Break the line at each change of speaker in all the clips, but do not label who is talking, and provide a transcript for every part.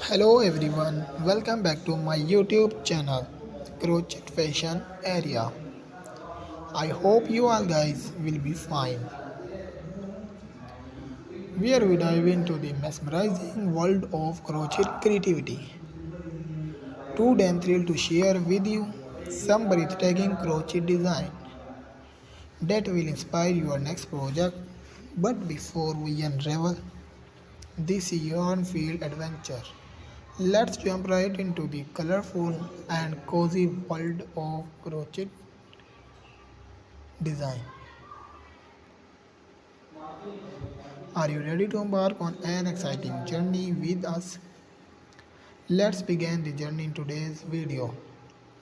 Hello everyone, welcome back to my YouTube channel, Crochet Fashion Area. I hope you all guys will be fine. Where we dive into the mesmerizing world of crochet creativity. Too damn thrilled to share with you some breathtaking crochet design that will inspire your next project. But before we unravel this yarn-filled adventure, let's jump right into the colorful and cozy world of crochet design. Are you ready to embark on an exciting journey with us? Let's begin the journey in today's video.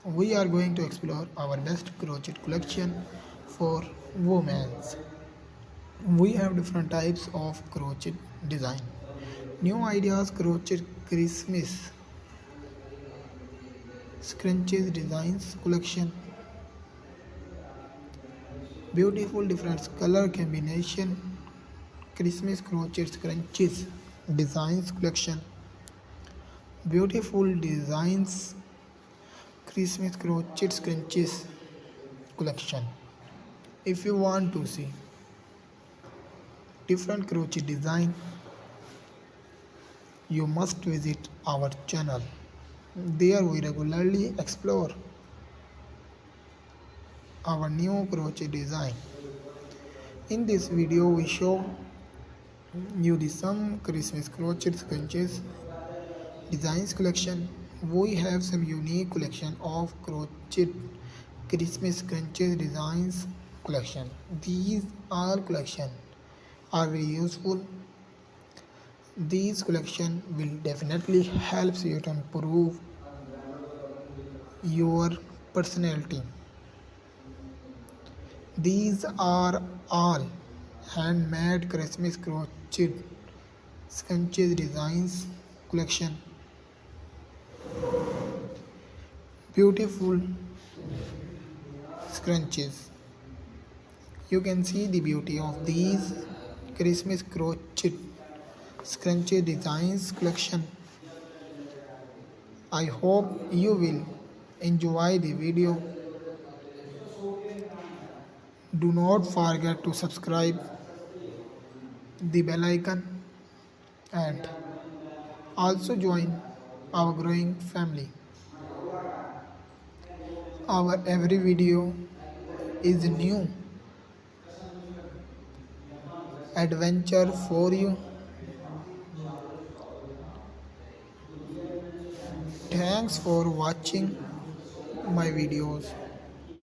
We are going to explore our best crochet collection for women. We have different types of crochet design. New ideas crochet Christmas scrunchies designs collection. Beautiful different color combination Christmas crochet scrunchies designs collection. Beautiful designs Christmas crochet scrunchies collection. If you want to see different crochet design, you must visit our channel. There we regularly explore our new crochet design. In this video we show you the some Christmas crochet scrunchies designs collection. We have some unique collection of crochet Christmas scrunchies designs collection. These all collection are very useful. These collection will definitely help you to improve your personality. These are all handmade Christmas crochet scrunchies designs collection. Beautiful scrunchies. You can see the beauty of these Christmas crochet scrunchie designs collection. I hope you will enjoy the video. Do not forget to subscribe the bell icon and also join our growing family. Our every video is new adventure for you. Thanks for watching my videos.